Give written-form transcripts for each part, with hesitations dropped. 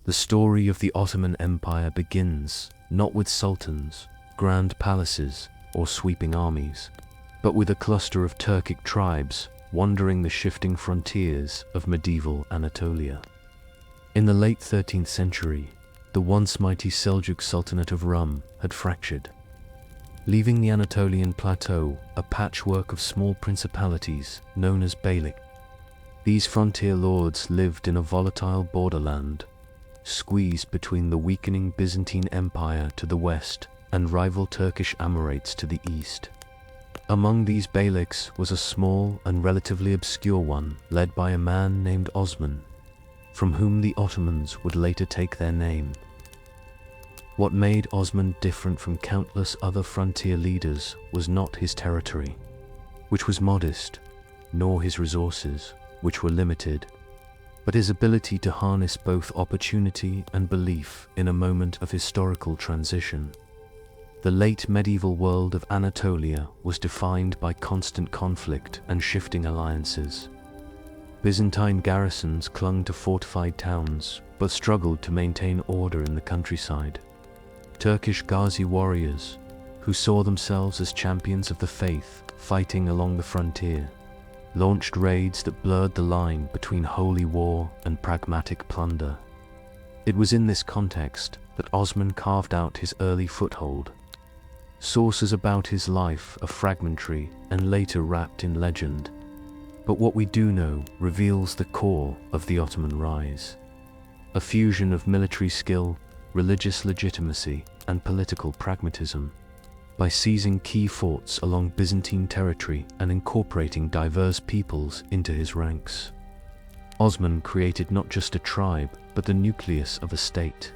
The story of the Ottoman Empire begins not with sultans, grand palaces, or sweeping armies, but with a cluster of Turkic tribes wandering the shifting frontiers of medieval Anatolia. In the late 13th century, the once mighty Seljuk Sultanate of Rum had fractured, leaving the Anatolian plateau a patchwork of small principalities known as beylik. These frontier lords lived in a volatile borderland, squeezed between the weakening Byzantine Empire to the west and rival Turkish Amorates to the east. Among these beyliks was a small and relatively obscure one led by a man named Osman, from whom the Ottomans would later take their name. What made Osman different from countless other frontier leaders was not his territory, which was modest, nor his resources, which were limited, but his ability to harness both opportunity and belief in a moment of historical transition. The late medieval world of Anatolia was defined by constant conflict and shifting alliances. Byzantine garrisons clung to fortified towns, but struggled to maintain order in the countryside. Turkish Ghazi warriors, who saw themselves as champions of the faith fighting along the frontier, launched raids that blurred the line between holy war and pragmatic plunder. It was in this context that Osman carved out his early foothold. Sources about his life are fragmentary and later wrapped in legend, but what we do know reveals the core of the Ottoman rise: a fusion of military skill, religious legitimacy, and political pragmatism. By seizing key forts along Byzantine territory and incorporating diverse peoples into his ranks, Osman created not just a tribe, but the nucleus of a state.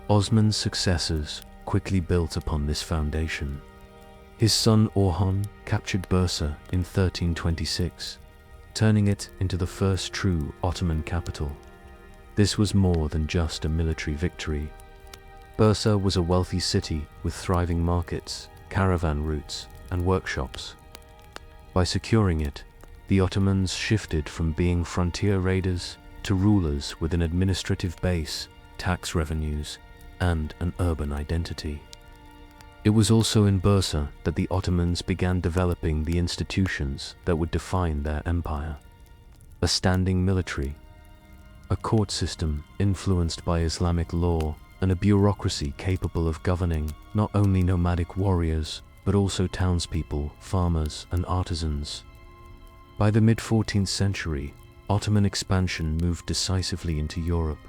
Osman's successors quickly built upon this foundation. His son Orhan captured Bursa in 1326, turning it into the first true Ottoman capital. This was more than just a military victory. Bursa was a wealthy city with thriving markets, caravan routes, and workshops. By securing it, the Ottomans shifted from being frontier raiders to rulers with an administrative base, tax revenues, and an urban identity. It was also in Bursa that the Ottomans began developing the institutions that would define their empire: a standing military, a court system influenced by Islamic law, and a bureaucracy capable of governing not only nomadic warriors, but also townspeople, farmers, and artisans. By the mid-14th century, Ottoman expansion moved decisively into Europe.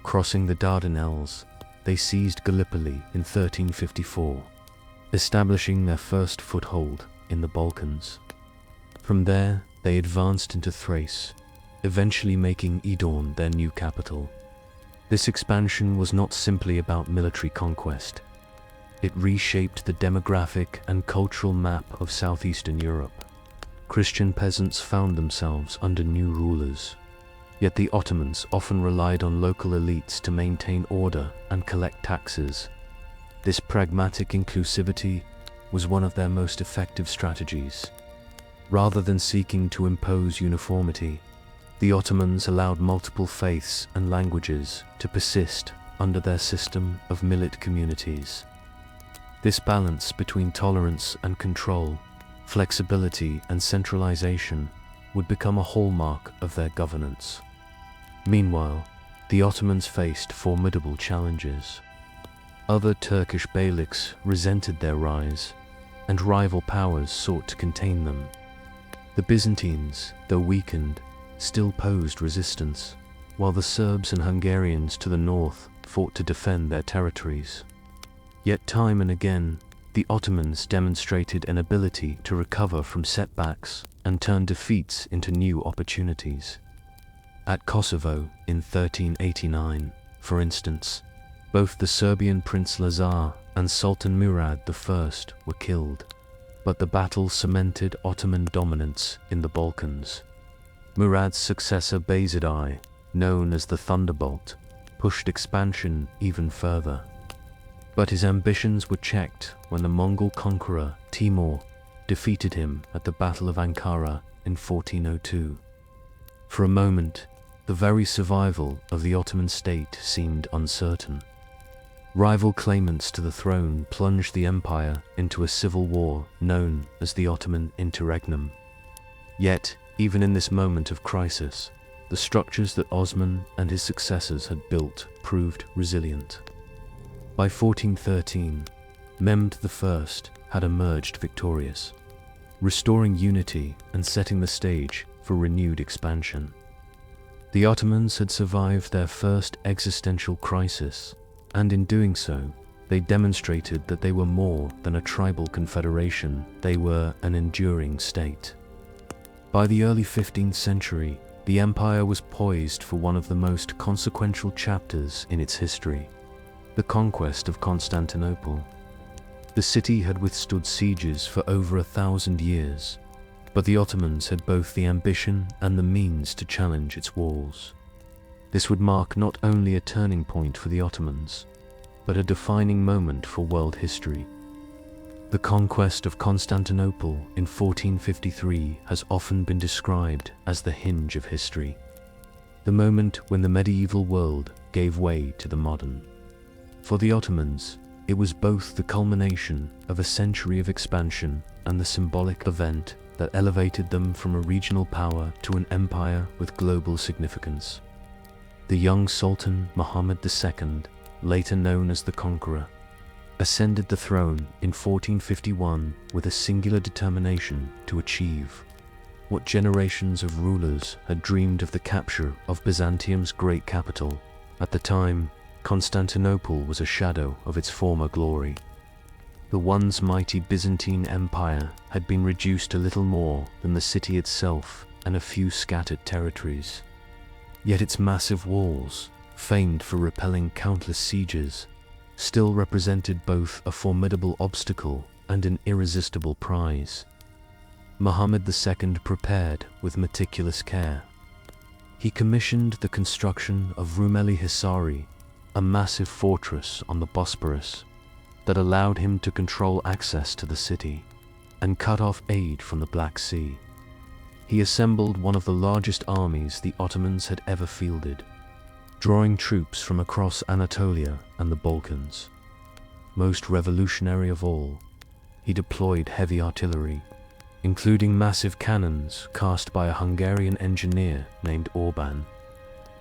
Crossing the Dardanelles, they seized Gallipoli in 1354, establishing their first foothold in the Balkans. From there, they advanced into Thrace, eventually making Idorn their new capital. This expansion was not simply about military conquest. It reshaped the demographic and cultural map of southeastern Europe. Christian peasants found themselves under new rulers, yet the Ottomans often relied on local elites to maintain order and collect taxes. This pragmatic inclusivity was one of their most effective strategies. Rather than seeking to impose uniformity, the Ottomans allowed multiple faiths and languages to persist under their system of millet communities. This balance between tolerance and control, flexibility and centralization, would become a hallmark of their governance. Meanwhile, the Ottomans faced formidable challenges. Other Turkish beyliks resented their rise, and rival powers sought to contain them. The Byzantines, though weakened, still posed resistance, while the Serbs and Hungarians to the north fought to defend their territories. Yet time and again, the Ottomans demonstrated an ability to recover from setbacks and turn defeats into new opportunities. At Kosovo in 1389, for instance, both the Serbian Prince Lazar and Sultan Murad I were killed, but the battle cemented Ottoman dominance in the Balkans. Murad's successor Bayezid I, known as the Thunderbolt, pushed expansion even further. But his ambitions were checked when the Mongol conqueror Timur defeated him at the Battle of Ankara in 1402. For a moment, the very survival of the Ottoman state seemed uncertain. Rival claimants to the throne plunged the empire into a civil war known as the Ottoman Interregnum. Yet, even in this moment of crisis, the structures that Osman and his successors had built proved resilient. By 1413, Mehmed I had emerged victorious, restoring unity and setting the stage for renewed expansion. The Ottomans had survived their first existential crisis, and in doing so, they demonstrated that they were more than a tribal confederation, they were an enduring state. By the early 15th century, the empire was poised for one of the most consequential chapters in its history, the conquest of Constantinople. The city had withstood sieges for over 1,000 years, but the Ottomans had both the ambition and the means to challenge its walls. This would mark not only a turning point for the Ottomans, but a defining moment for world history. The conquest of Constantinople in 1453 has often been described as the hinge of history, the moment when the medieval world gave way to the modern. For the Ottomans, it was both the culmination of a century of expansion and the symbolic event that elevated them from a regional power to an empire with global significance. The young Sultan Meh-med the Second, later known as the Conqueror, ascended the throne in 1451 with a singular determination to achieve what generations of rulers had dreamed of: the capture of Byzantium's great capital. At the time, Constantinople was a shadow of its former glory. The once mighty Byzantine Empire had been reduced to little more than the city itself and a few scattered territories. Yet its massive walls, famed for repelling countless sieges, still represented both a formidable obstacle and an irresistible prize. Meh-med II prepared with meticulous care. He commissioned the construction of Rumeli Hisari, a massive fortress on the Bosporus that allowed him to control access to the city and cut off aid from the Black Sea. He assembled one of the largest armies the Ottomans had ever fielded, drawing troops from across Anatolia and the Balkans. Most revolutionary of all, he deployed heavy artillery, including massive cannons cast by a Hungarian engineer named Orban.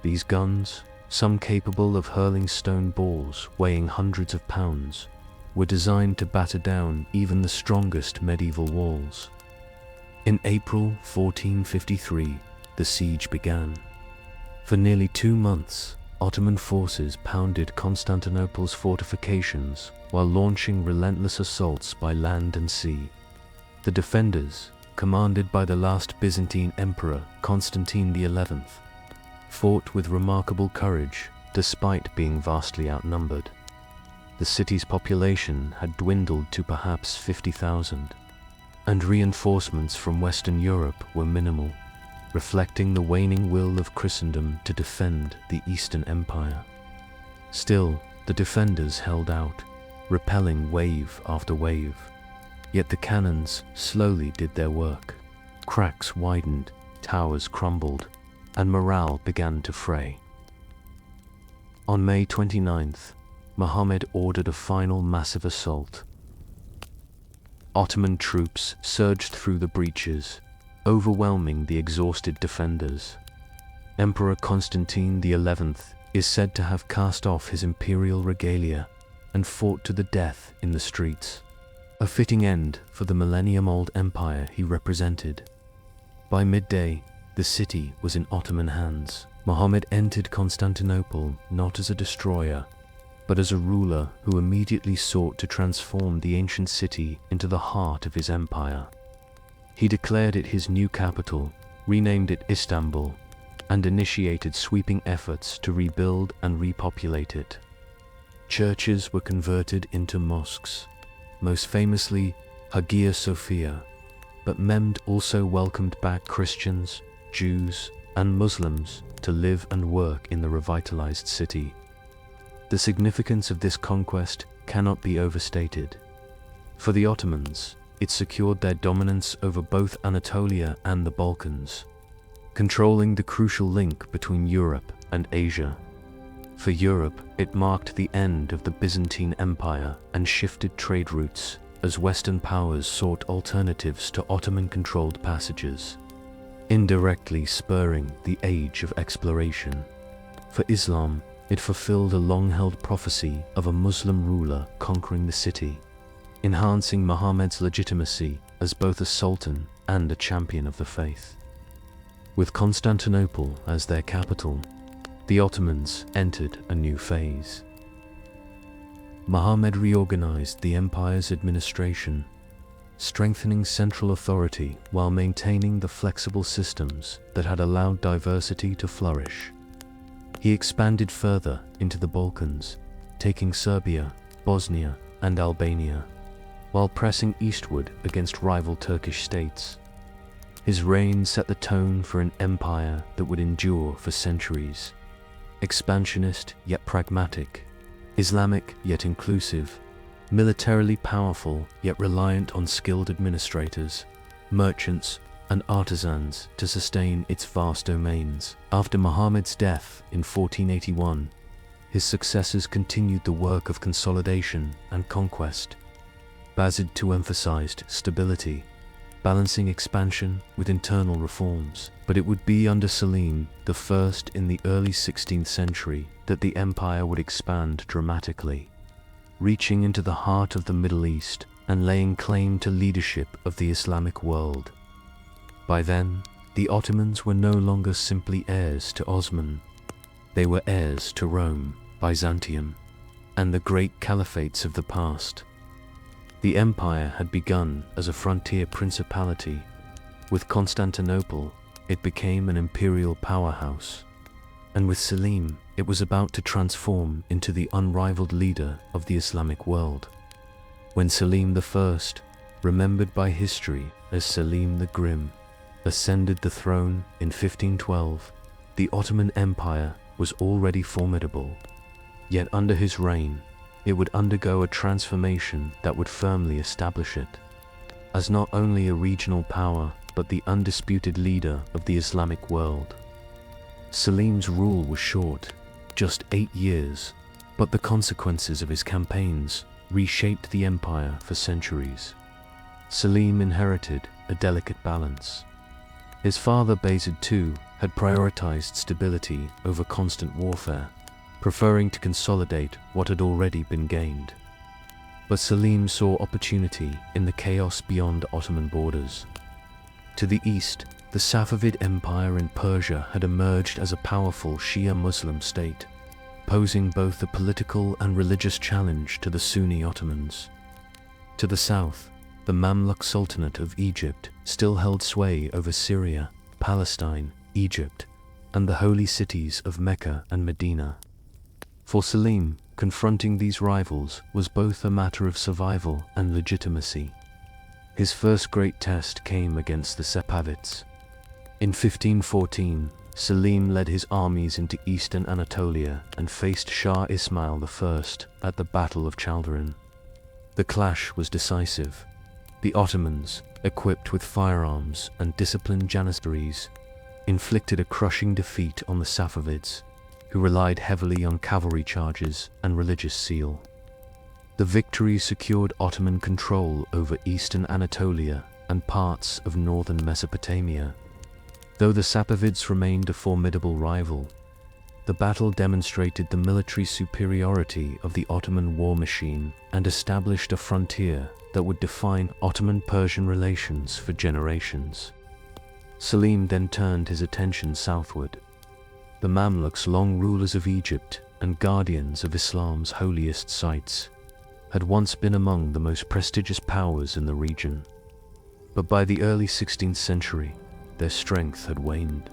These guns, some capable of hurling stone balls weighing hundreds of pounds, were designed to batter down even the strongest medieval walls. In April 1453, the siege began. For nearly 2 months, Ottoman forces pounded Constantinople's fortifications while launching relentless assaults by land and sea. The defenders, commanded by the last Byzantine emperor, Constantine XI, fought with remarkable courage despite being vastly outnumbered. The city's population had dwindled to perhaps 50,000, and reinforcements from Western Europe were minimal, reflecting the waning will of Christendom to defend the Eastern Empire. Still, the defenders held out, repelling wave after wave. Yet the cannons slowly did their work. Cracks widened, towers crumbled, and morale began to fray. On May 29th, Meh-med ordered a final massive assault. Ottoman troops surged through the breaches, overwhelming the exhausted defenders. Emperor Constantine XI is said to have cast off his imperial regalia and fought to the death in the streets, a fitting end for the millennium-old empire he represented. By midday, the city was in Ottoman hands. Meh-med entered Constantinople not as a destroyer, but as a ruler who immediately sought to transform the ancient city into the heart of his empire. He declared it his new capital, renamed it Istanbul, and initiated sweeping efforts to rebuild and repopulate it. Churches were converted into mosques, most famously Hagia Sophia, but Mehmed also welcomed back Christians, Jews, and Muslims to live and work in the revitalized city. The significance of this conquest cannot be overstated. For the Ottomans, it secured their dominance over both Anatolia and the Balkans. controlling the crucial link between Europe and Asia. For Europe, it marked the end of the Byzantine Empire and shifted trade routes as Western powers sought alternatives to Ottoman-controlled passages, indirectly spurring the age of exploration. For Islam, it fulfilled a long-held prophecy of a Muslim ruler conquering the city, enhancing Muhammad's legitimacy as both a sultan and a champion of the faith. With Constantinople as their capital, the Ottomans entered a new phase. Muhammad reorganized the empire's administration, strengthening central authority while maintaining the flexible systems that had allowed diversity to flourish. He expanded further into the Balkans, taking Serbia, Bosnia, and Albania, while pressing eastward against rival Turkish states. His reign set the tone for an empire that would endure for centuries. Expansionist yet pragmatic, Islamic yet inclusive, militarily powerful yet reliant on skilled administrators, merchants, and artisans to sustain its vast domains. After Muhammad's death in 1481, his successors continued the work of consolidation and conquest. Bayezid II emphasized stability, balancing expansion with internal reforms. But it would be under Selim, the first in the early 16th century, that the empire would expand dramatically, reaching into the heart of the Middle East and laying claim to leadership of the Islamic world. By then, the Ottomans were no longer simply heirs to Osman. They were heirs to Rome, Byzantium, and the great caliphates of the past. The empire had begun as a frontier principality. With Constantinople, it became an imperial powerhouse. And with Selim, it was about to transform into the unrivaled leader of the Islamic world. When Selim I, remembered by history as Selim the Grim, ascended the throne in 1512, the Ottoman Empire was already formidable. Yet under his reign, it would undergo a transformation that would firmly establish it as not only a regional power, but the undisputed leader of the Islamic world. Selim's rule was short, just 8 years, but the consequences of his campaigns reshaped the empire for centuries. Selim inherited a delicate balance. His father Bayezid II had prioritized stability over constant warfare, preferring to consolidate what had already been gained. But Selim saw opportunity in the chaos beyond Ottoman borders. To the east, the Safavid Empire in Persia had emerged as a powerful Shia Muslim state, posing both a political and religious challenge to the Sunni Ottomans. To the south, the Mamluk Sultanate of Egypt still held sway over Syria, Palestine, Egypt, and the holy cities of Mecca and Medina. For Selim, confronting these rivals was both a matter of survival and legitimacy. His first great test came against the Safavids. In 1514, Selim led his armies into eastern Anatolia and faced Shah Ismail I at the Battle of Chaldiran. The clash was decisive. The Ottomans, equipped with firearms and disciplined janissaries, inflicted a crushing defeat on the Safavids, who relied heavily on cavalry charges and religious zeal. The victory secured Ottoman control over eastern Anatolia and parts of northern Mesopotamia. Though the Safavids remained a formidable rival, the battle demonstrated the military superiority of the Ottoman war machine and established a frontier that would define Ottoman-Persian relations for generations. Selim then turned his attention southward. The Mamluks, long rulers of Egypt and guardians of Islam's holiest sites, had once been among the most prestigious powers in the region. But by the early 16th century, their strength had waned.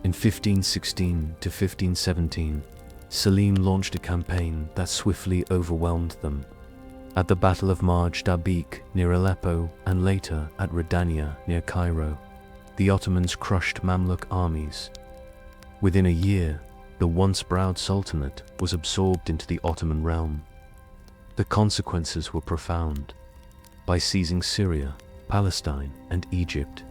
In 1516 to 1517, Selim launched a campaign that swiftly overwhelmed them. At the Battle of Marj Dabik near Aleppo and later at Radania near Cairo, the Ottomans crushed Mamluk armies. Within a year, the once proud Sultanate was absorbed into the Ottoman realm. The consequences were profound. By seizing Syria, Palestine, and Egypt,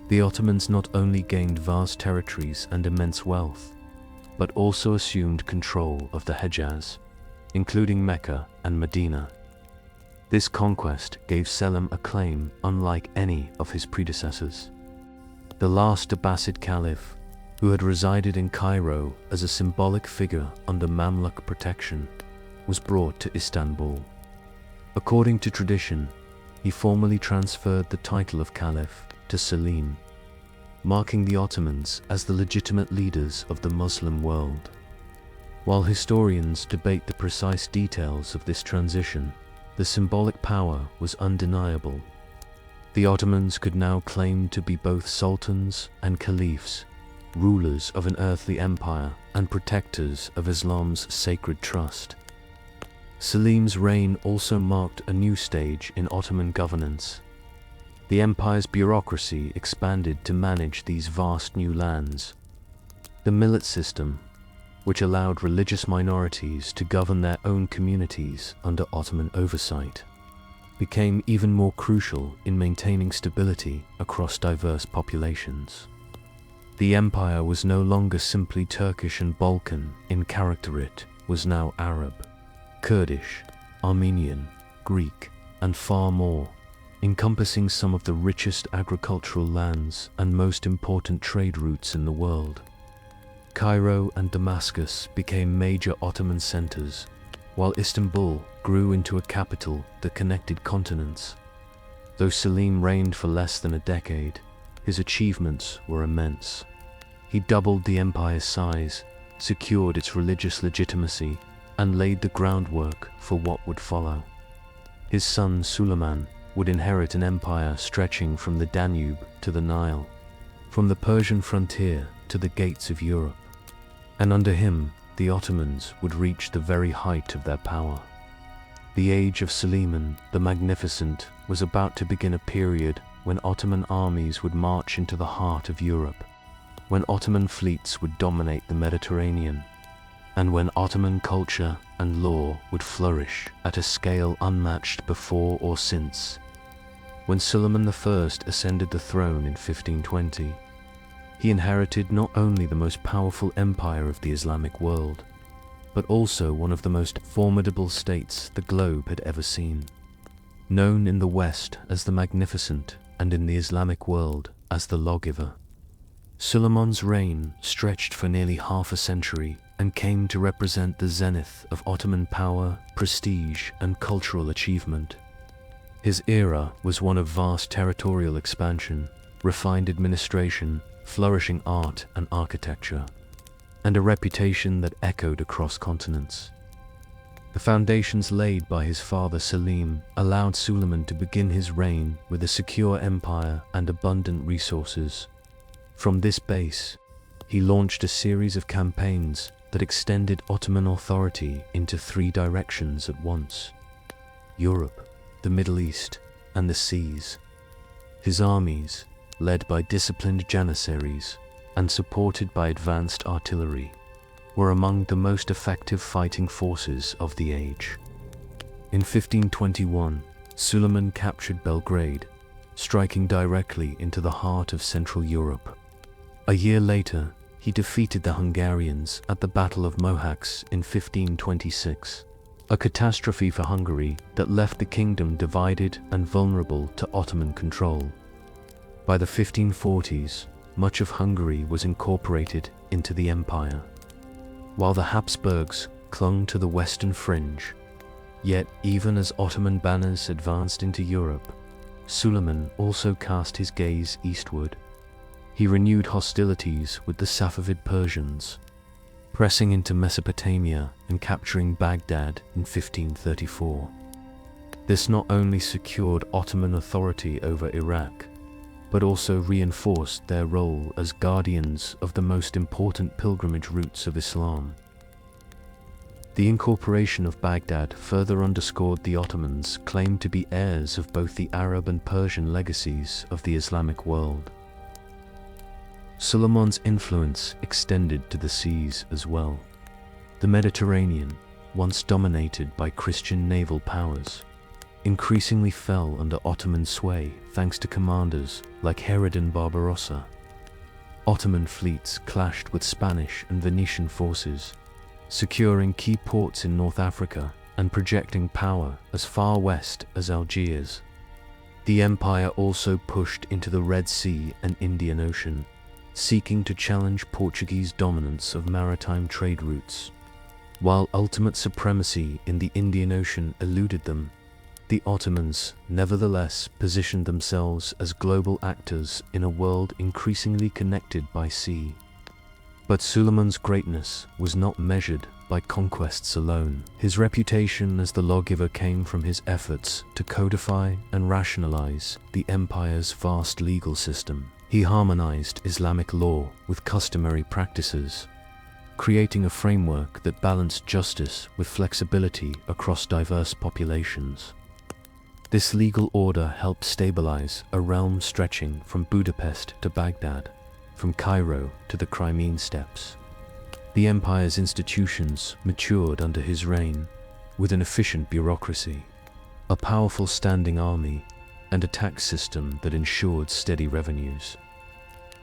The Ottomans not only gained vast territories and immense wealth, but also assumed control of the Hejaz, including Mecca and Medina. This conquest gave Selim a claim unlike any of his predecessors. The last Abbasid caliph, who had resided in Cairo as a symbolic figure under Mamluk protection, was brought to Istanbul. According to tradition, he formally transferred the title of caliph to Selim, marking the Ottomans as the legitimate leaders of the Muslim world. While historians debate the precise details of this transition, the symbolic power was undeniable. The Ottomans could now claim to be both sultans and caliphs, rulers of an earthly empire and protectors of Islam's sacred trust. Selim's reign also marked a new stage in Ottoman governance. The empire's bureaucracy expanded to manage these vast new lands. The millet system, which allowed religious minorities to govern their own communities under Ottoman oversight, became even more crucial in maintaining stability across diverse populations. The empire was no longer simply Turkish and Balkan in character, it was now Arab, Kurdish, Armenian, Greek, and far more, encompassing some of the richest agricultural lands and most important trade routes in the world. Cairo and Damascus became major Ottoman centers, while Istanbul grew into a capital that connected continents. Though Selim reigned for less than a decade, his achievements were immense. He doubled the empire's size, secured its religious legitimacy, and laid the groundwork for what would follow. His son Suleiman would inherit an empire stretching from the Danube to the Nile, from the Persian frontier to the gates of Europe. And under him, the Ottomans would reach the very height of their power. The age of Suleiman the Magnificent was about to begin, a period when Ottoman armies would march into the heart of Europe, when Ottoman fleets would dominate the Mediterranean, and when Ottoman culture and law would flourish at a scale unmatched before or since. When Suleiman I ascended the throne in 1520, he inherited not only the most powerful empire of the Islamic world, but also one of the most formidable states the globe had ever seen. Known in the West as the Magnificent and in the Islamic world as the Lawgiver, Suleiman's reign stretched for nearly half a century and came to represent the zenith of Ottoman power, prestige, and cultural achievement. His era was one of vast territorial expansion, refined administration, flourishing art and architecture, and a reputation that echoed across continents. The foundations laid by his father Selim allowed Suleiman to begin his reign with a secure empire and abundant resources. From this base, he launched a series of campaigns that extended Ottoman authority into three directions at once: Europe, the Middle East, and the seas. His armies, led by disciplined janissaries and supported by advanced artillery, were among the most effective fighting forces of the age. In 1521, Suleiman captured Belgrade, striking directly into the heart of Central Europe. A year later, he defeated the Hungarians at the Battle of Mohacs in 1526, a catastrophe for Hungary that left the kingdom divided and vulnerable to Ottoman control. By the 1540s, much of Hungary was incorporated into the empire, while the Habsburgs clung to the western fringe. Yet, even as Ottoman banners advanced into Europe, Suleiman also cast his gaze eastward. He renewed hostilities with the Safavid Persians, pressing into Mesopotamia and capturing Baghdad in 1534. This not only secured Ottoman authority over Iraq, but also reinforced their role as guardians of the most important pilgrimage routes of Islam. The incorporation of Baghdad further underscored the Ottomans' claim to be heirs of both the Arab and Persian legacies of the Islamic world. Suleiman's influence extended to the seas as well. The Mediterranean, once dominated by Christian naval powers, increasingly fell under Ottoman sway thanks to commanders like Heredin Barbarossa. Ottoman fleets clashed with Spanish and Venetian forces, securing key ports in North Africa and projecting power as far west as Algiers. The empire also pushed into the Red Sea and Indian Ocean, seeking to challenge Portuguese dominance of maritime trade routes. While ultimate supremacy in the Indian Ocean eluded them, the Ottomans nevertheless positioned themselves as global actors in a world increasingly connected by sea. But Suleiman's greatness was not measured by conquests alone. His reputation as the lawgiver came from his efforts to codify and rationalize the empire's vast legal system. He harmonized Islamic law with customary practices, creating a framework that balanced justice with flexibility across diverse populations. This legal order helped stabilize a realm stretching from Budapest to Baghdad, from Cairo to the Crimean Steppes. The empire's institutions matured under his reign, with an efficient bureaucracy, a powerful standing army, and a tax system that ensured steady revenues.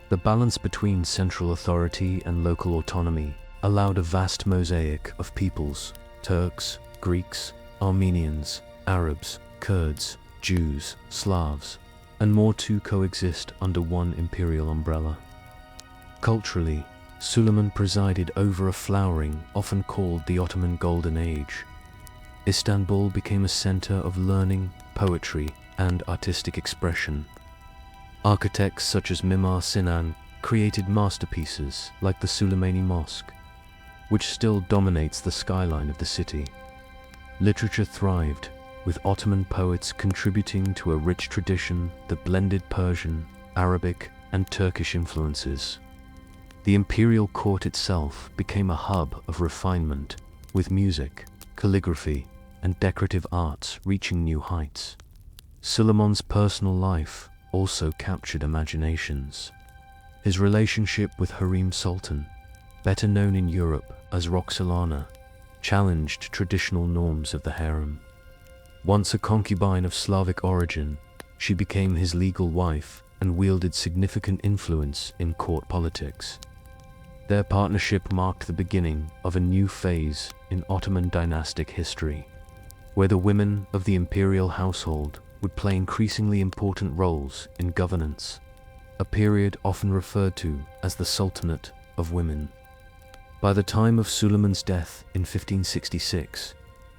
The balance between central authority and local autonomy allowed a vast mosaic of peoples, Turks, Greeks, Armenians, Arabs, Kurds, Jews, Slavs, and more to coexist under one imperial umbrella. Culturally, Suleiman presided over a flowering, often called the Ottoman Golden Age. Istanbul became a center of learning, poetry, and artistic expression. Architects such as Mimar Sinan created masterpieces like the Suleimani Mosque, which still dominates the skyline of the city. Literature thrived, with Ottoman poets contributing to a rich tradition that blended Persian, Arabic, and Turkish influences. The imperial court itself became a hub of refinement, with music, calligraphy, and decorative arts reaching new heights. Suleiman's personal life also captured imaginations. His relationship with Harem Sultan, better known in Europe as Roxolana, challenged traditional norms of the harem. Once a concubine of Slavic origin, she became his legal wife and wielded significant influence in court politics. Their partnership marked the beginning of a new phase in Ottoman dynastic history, where the women of the imperial household would play increasingly important roles in governance, a period often referred to as the Sultanate of Women. By the time of Suleiman's death in 1566,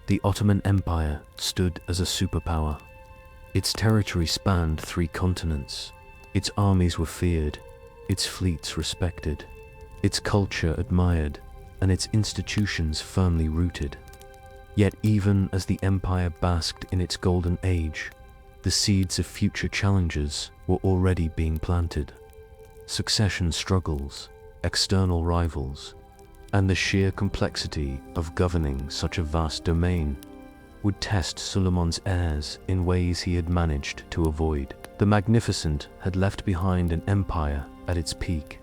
the Ottoman Empire stood as a superpower. Its territory spanned 3 continents, its armies were feared, its fleets respected, its culture admired, and its institutions firmly rooted. Yet even as the empire basked in its golden age, the seeds of future challenges were already being planted. Succession struggles, external rivals, and the sheer complexity of governing such a vast domain would test Suleiman's heirs in ways he had managed to avoid. The Magnificent had left behind an empire at its peak.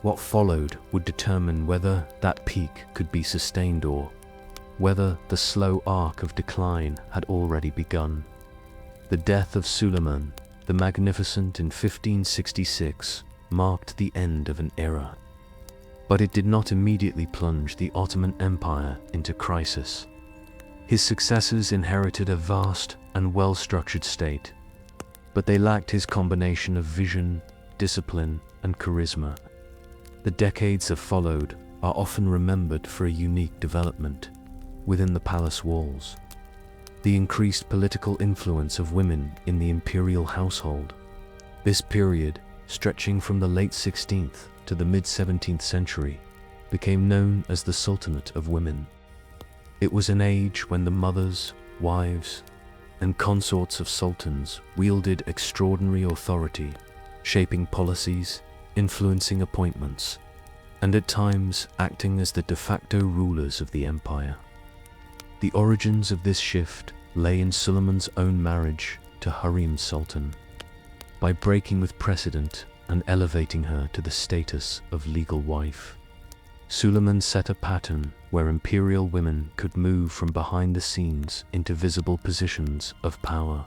What followed would determine whether that peak could be sustained or whether the slow arc of decline had already begun. The death of Suleiman the Magnificent in 1566 marked the end of an era. But it did not immediately plunge the Ottoman Empire into crisis. His successors inherited a vast and well-structured state, but they lacked his combination of vision, discipline, and charisma. The decades that followed are often remembered for a unique development within the palace walls. The increased political influence of women in the imperial household. This period, stretching from the late 16th to the mid-17th century, became known as the Sultanate of Women. It was an age when the mothers, wives, and consorts of sultans wielded extraordinary authority, shaping policies, influencing appointments, and at times acting as the de facto rulers of the empire. The origins of this shift lay in Suleiman's own marriage to Harem Sultan. By breaking with precedent and elevating her to the status of legal wife, Suleiman set a pattern where imperial women could move from behind the scenes into visible positions of power.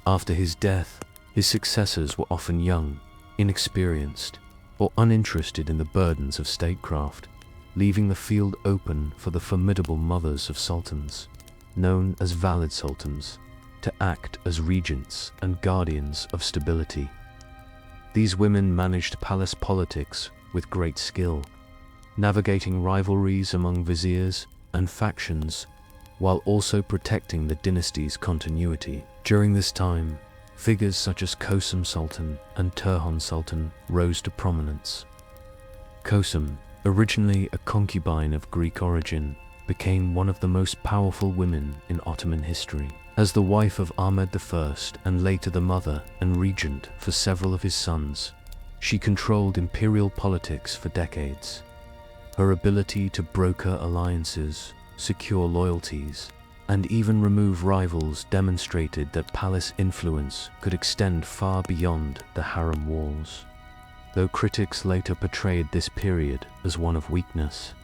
After his death, his successors were often young, inexperienced, or uninterested in the burdens of statecraft, leaving the field open for the formidable mothers of sultans, known as valid sultans, to act as regents and guardians of stability. These women managed palace politics with great skill, navigating rivalries among viziers and factions, while also protecting the dynasty's continuity. During this time, figures such as Kosum Sultan and Turhan Sultan rose to prominence. Kosum, originally a concubine of Greek origin, became one of the most powerful women in Ottoman history. As the wife of Ahmed I and later the mother and regent for several of his sons, she controlled imperial politics for decades. Her ability to broker alliances, secure loyalties, and even remove rivals demonstrated that palace influence could extend far beyond the harem walls, though critics later portrayed this period as one of weakness.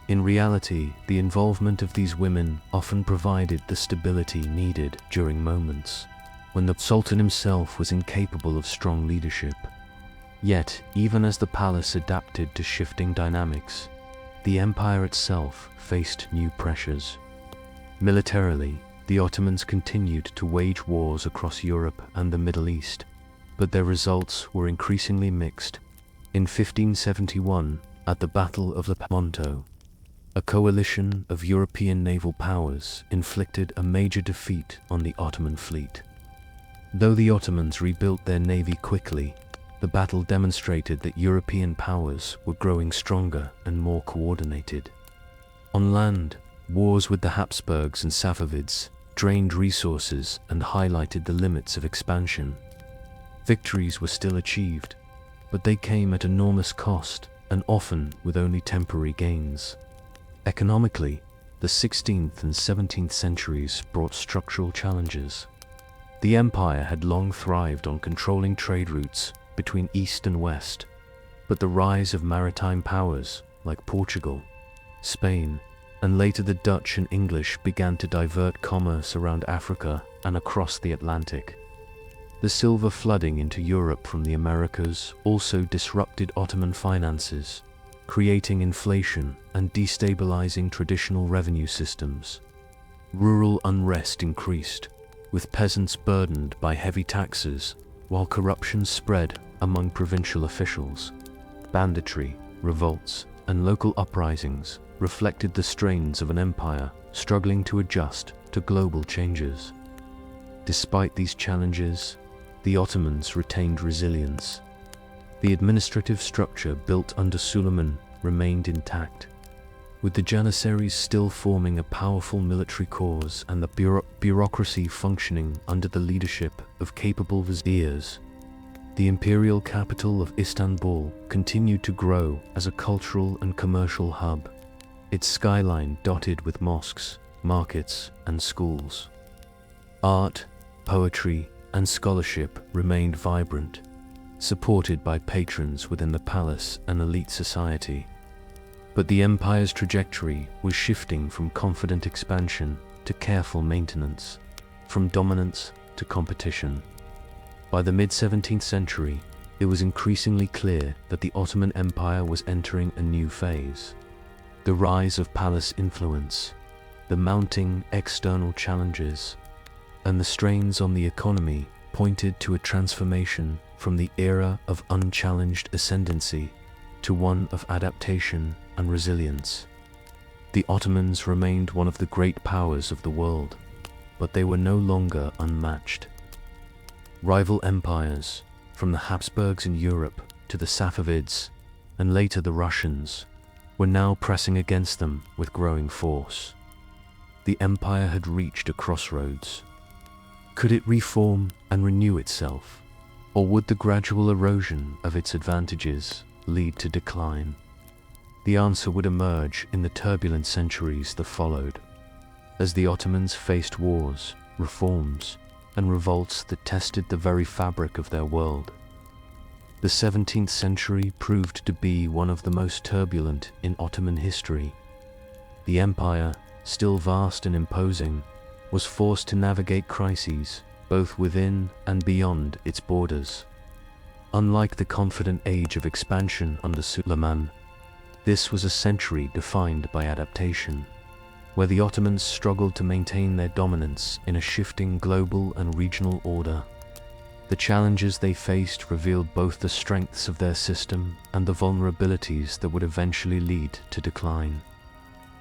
In reality, the involvement of these women often provided the stability needed during moments when the Sultan himself was incapable of strong leadership. Yet, even as the palace adapted to shifting dynamics, the empire itself faced new pressures. Militarily, the Ottomans continued to wage wars across Europe and the Middle East, but their results were increasingly mixed. In 1571, at the Battle of Lepanto, a coalition of European naval powers inflicted a major defeat on the Ottoman fleet. Though the Ottomans rebuilt their navy quickly, the battle demonstrated that European powers were growing stronger and more coordinated. On land, wars with the Habsburgs and Safavids drained resources and highlighted the limits of expansion. Victories were still achieved, but they came at enormous cost and often with only temporary gains. Economically, the 16th and 17th centuries brought structural challenges. The empire had long thrived on controlling trade routes between East and West, but the rise of maritime powers like Portugal, Spain, and later the Dutch and English began to divert commerce around Africa and across the Atlantic. The silver flooding into Europe from the Americas also disrupted Ottoman finances, creating inflation and destabilizing traditional revenue systems. Rural unrest increased, with peasants burdened by heavy taxes, while corruption spread among provincial officials. Banditry, revolts, and local uprisings reflected the strains of an empire struggling to adjust to global changes. Despite these challenges, the Ottomans retained resilience. The administrative structure built under Suleiman remained intact, with the Janissaries still forming a powerful military corps and the bureaucracy functioning under the leadership of capable viziers. The imperial capital of Istanbul continued to grow as a cultural and commercial hub, its skyline dotted with mosques, markets, and schools. Art, poetry, and scholarship remained vibrant, supported by patrons within the palace and elite society. But the empire's trajectory was shifting from confident expansion to careful maintenance, from dominance to competition. By the mid-17th century, it was increasingly clear that the Ottoman Empire was entering a new phase. The rise of palace influence, the mounting external challenges, and the strains on the economy pointed to a transformation from the era of unchallenged ascendancy to one of adaptation and resilience. The Ottomans remained one of the great powers of the world, but they were no longer unmatched. Rival empires, from the Habsburgs in Europe to the Safavids, and later the Russians, were now pressing against them with growing force. The empire had reached a crossroads. Could it reform and renew itself, or would the gradual erosion of its advantages lead to decline? The answer would emerge in the turbulent centuries that followed, as the Ottomans faced wars, reforms, and revolts that tested the very fabric of their world. The 17th century proved to be one of the most turbulent in Ottoman history. The empire, still vast and imposing, was forced to navigate crises, both within and beyond its borders. Unlike the confident age of expansion under Suleiman, this was a century defined by adaptation, where the Ottomans struggled to maintain their dominance in a shifting global and regional order. The challenges they faced revealed both the strengths of their system and the vulnerabilities that would eventually lead to decline.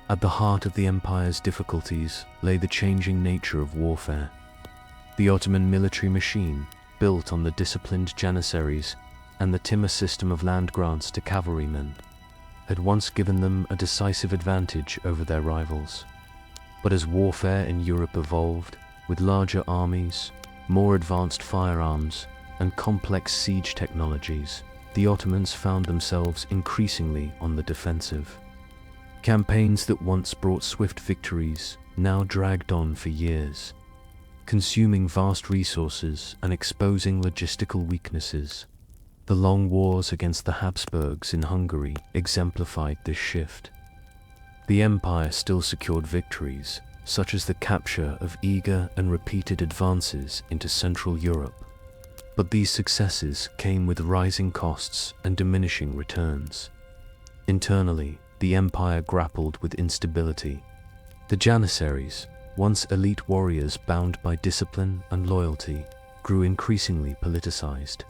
At the heart of the empire's difficulties lay the changing nature of warfare. The Ottoman military machine, built on the disciplined janissaries and the timur system of land grants to cavalrymen, had once given them a decisive advantage over their rivals. But as warfare in Europe evolved, with larger armies, more advanced firearms, and complex siege technologies, the Ottomans found themselves increasingly on the defensive. Campaigns that once brought swift victories now dragged on for years, consuming vast resources and exposing logistical weaknesses. The long wars against the Habsburgs in Hungary exemplified this shift. The empire still secured victories, such as the capture of eager and repeated advances into Central Europe. But these successes came with rising costs and diminishing returns. Internally, the empire grappled with instability. The janissaries, once elite warriors bound by discipline and loyalty, grew increasingly politicized.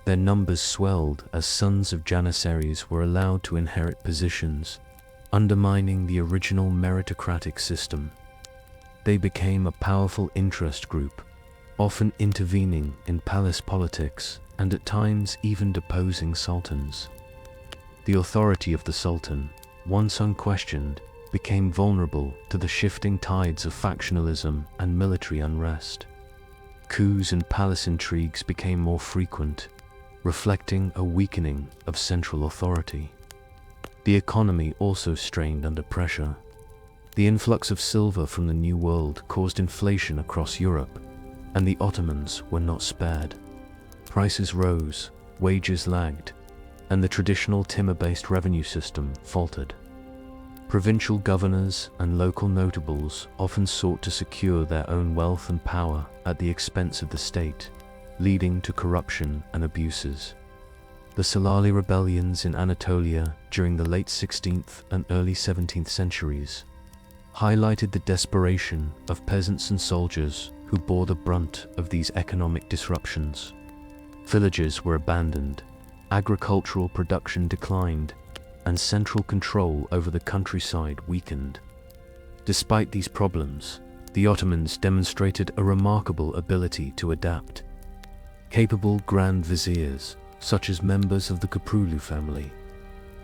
Their numbers swelled as sons of janissaries were allowed to inherit positions, undermining the original meritocratic system. They became a powerful interest group, often intervening in palace politics and at times even deposing sultans. The authority of the sultan, once unquestioned, became vulnerable to the shifting tides of factionalism and military unrest. Coups and palace intrigues became more frequent, reflecting a weakening of central authority. The economy also strained under pressure. The influx of silver from the New World caused inflation across Europe, and the Ottomans were not spared. Prices rose, wages lagged, and the traditional timur-based revenue system faltered. Provincial governors and local notables often sought to secure their own wealth and power at the expense of the state, leading to corruption and abuses. The Salali rebellions in Anatolia during the late 16th and early 17th centuries highlighted the desperation of peasants and soldiers who bore the brunt of these economic disruptions. Villages were abandoned, agricultural production declined, and central control over the countryside weakened. Despite these problems, the Ottomans demonstrated a remarkable ability to adapt. Capable Grand Viziers, such as members of the Köprülü family,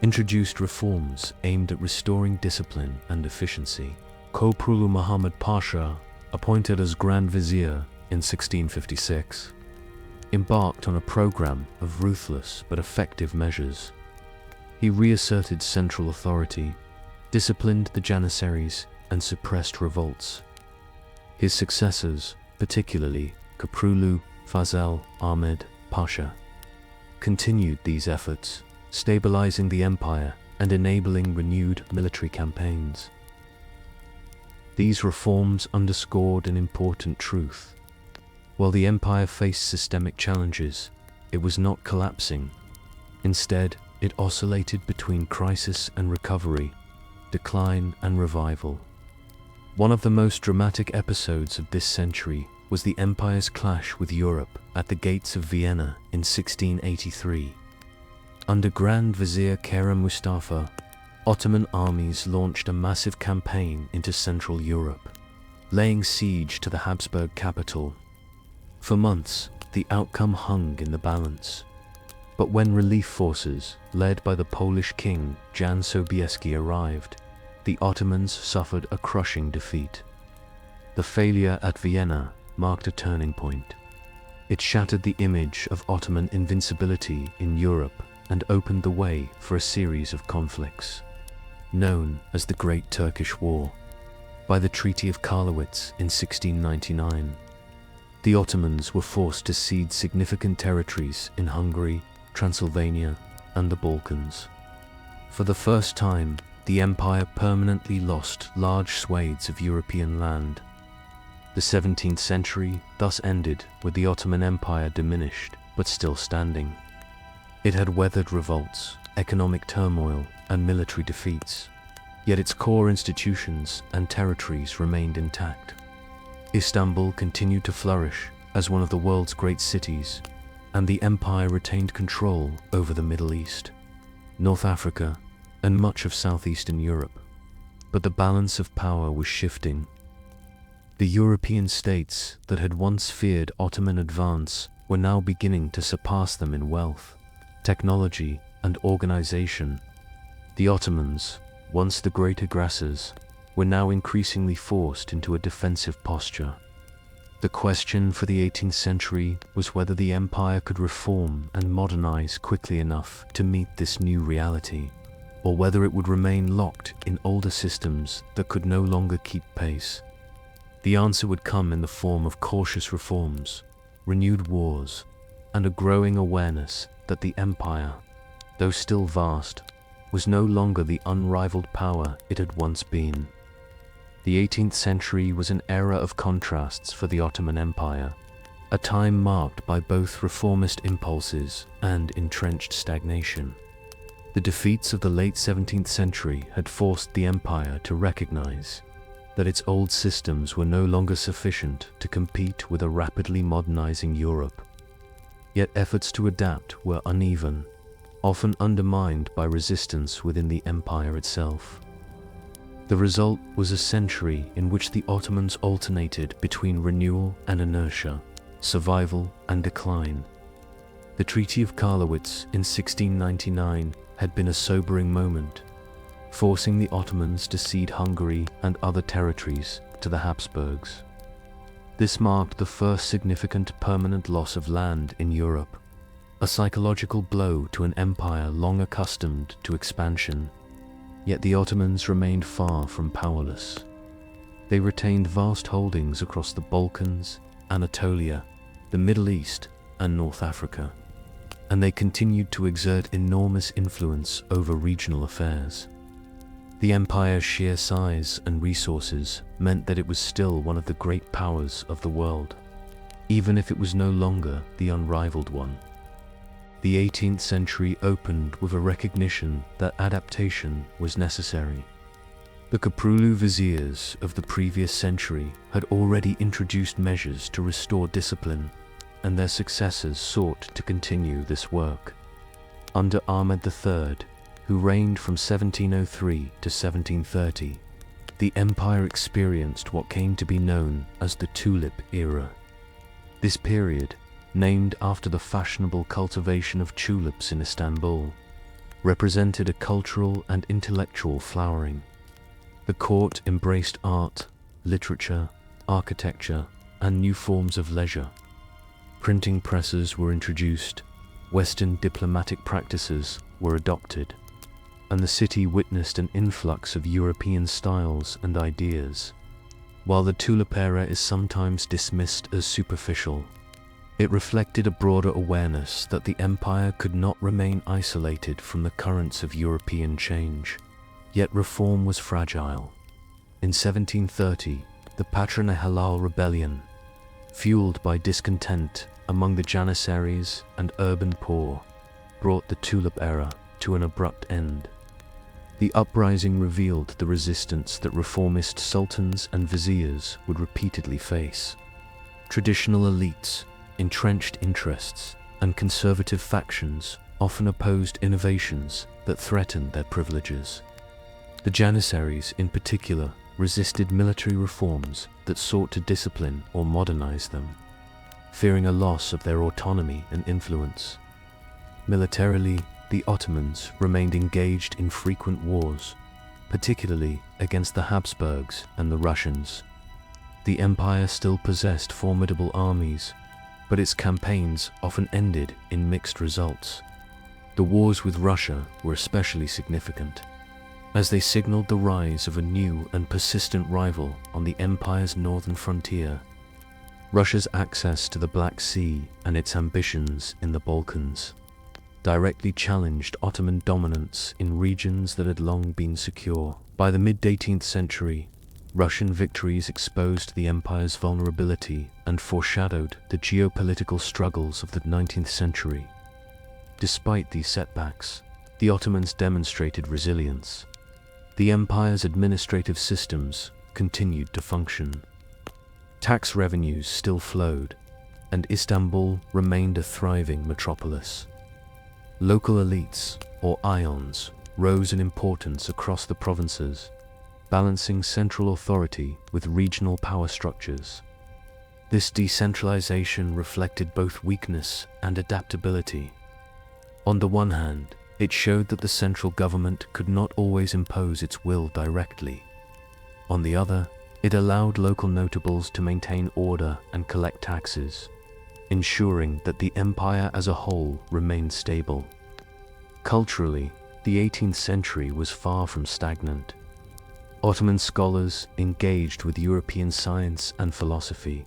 introduced reforms aimed at restoring discipline and efficiency. Köprülü Muhammad Pasha, appointed as Grand Vizier in 1656, embarked on a program of ruthless but effective measures. He reasserted central authority, disciplined the janissaries, and suppressed revolts. His successors, particularly Köprülü Fazıl Ahmed Pasha, continued these efforts, stabilizing the empire and enabling renewed military campaigns. These reforms underscored an important truth. While the empire faced systemic challenges, it was not collapsing. Instead, it oscillated between crisis and recovery, decline and revival. One of the most dramatic episodes of this century was the empire's clash with Europe at the gates of Vienna in 1683. Under Grand Vizier Kerem Mustafa, Ottoman armies launched a massive campaign into Central Europe, laying siege to the Habsburg capital. For months, the outcome hung in the balance. But when relief forces, led by the Polish king Jan Sobieski, arrived, the Ottomans suffered a crushing defeat. The failure at Vienna marked a turning point. It shattered the image of Ottoman invincibility in Europe and opened the way for a series of conflicts, known as the Great Turkish War. By the Treaty of Karlowitz in 1699, the Ottomans were forced to cede significant territories in Hungary, Transylvania, and the Balkans. For the first time, the empire permanently lost large swathes of European land. The 17th century thus ended with the Ottoman Empire diminished but still standing. It had weathered revolts, economic turmoil, and military defeats, yet its core institutions and territories remained intact. Istanbul continued to flourish as one of the world's great cities, and the empire retained control over the Middle East, North Africa, and much of southeastern Europe. But the balance of power was shifting. The European states that had once feared Ottoman advance were now beginning to surpass them in wealth, technology, and organization. The Ottomans, once the great aggressors, were now increasingly forced into a defensive posture. The question for the 18th century was whether the empire could reform and modernize quickly enough to meet this new reality, or whether it would remain locked in older systems that could no longer keep pace. The answer would come in the form of cautious reforms, renewed wars, and a growing awareness that the empire, though still vast, was no longer the unrivaled power it had once been. The 18th century was an era of contrasts for the Ottoman Empire, a time marked by both reformist impulses and entrenched stagnation. The defeats of the late 17th century had forced the empire to recognize that its old systems were no longer sufficient to compete with a rapidly modernizing Europe. Yet efforts to adapt were uneven, often undermined by resistance within the empire itself. The result was a century in which the Ottomans alternated between renewal and inertia, survival and decline. The Treaty of Karlowitz in 1699 had been a sobering moment, forcing the Ottomans to cede Hungary and other territories to the Habsburgs. This marked the first significant permanent loss of land in Europe, a psychological blow to an empire long accustomed to expansion. Yet the Ottomans remained far from powerless. They retained vast holdings across the Balkans, Anatolia, the Middle East, and North Africa, and they continued to exert enormous influence over regional affairs. The empire's sheer size and resources meant that it was still one of the great powers of the world, even if it was no longer the unrivaled one. The 18th century opened with a recognition that adaptation was necessary. The Köprülü viziers of the previous century had already introduced measures to restore discipline, and their successors sought to continue this work. Under Ahmed III, who reigned from 1703 to 1730, the empire experienced what came to be known as the Tulip era. This period, named after the fashionable cultivation of tulips in Istanbul, represented a cultural and intellectual flowering. The court embraced art, literature, architecture, and new forms of leisure. Printing presses were introduced, Western diplomatic practices were adopted, and the city witnessed an influx of European styles and ideas. While the Tulip era is sometimes dismissed as superficial, it reflected a broader awareness that the empire could not remain isolated from the currents of European change. Yet reform was fragile. In 1730, the Patrona Halal rebellion, fueled by discontent among the Janissaries and urban poor, brought the Tulip era to an abrupt end. The uprising revealed the resistance that reformist sultans and viziers would repeatedly face. Traditional elites, entrenched interests, and conservative factions often opposed innovations that threatened their privileges. The Janissaries, in particular, resisted military reforms that sought to discipline or modernize them, fearing a loss of their autonomy and influence. Militarily, the Ottomans remained engaged in frequent wars, particularly against the Habsburgs and the Russians. The empire still possessed formidable armies, but its campaigns often ended in mixed results. The wars with Russia were especially significant, as they signaled the rise of a new and persistent rival on the empire's northern frontier. Russia's access to the Black Sea and its ambitions in the Balkans. directly challenged Ottoman dominance in regions that had long been secure. By the mid-18th century, Russian victories exposed the empire's vulnerability and foreshadowed the geopolitical struggles of the 19th century. Despite these setbacks, the Ottomans demonstrated resilience. The empire's administrative systems continued to function. Tax revenues still flowed, and Istanbul remained a thriving metropolis. Local elites, or ions, rose in importance across the provinces, balancing central authority with regional power structures. This decentralization reflected both weakness and adaptability. On the one hand, it showed that the central government could not always impose its will directly. On the other, it allowed local notables to maintain order and collect taxes, ensuring that the empire as a whole remained stable. Culturally, the 18th century was far from stagnant. Ottoman scholars engaged with European science and philosophy,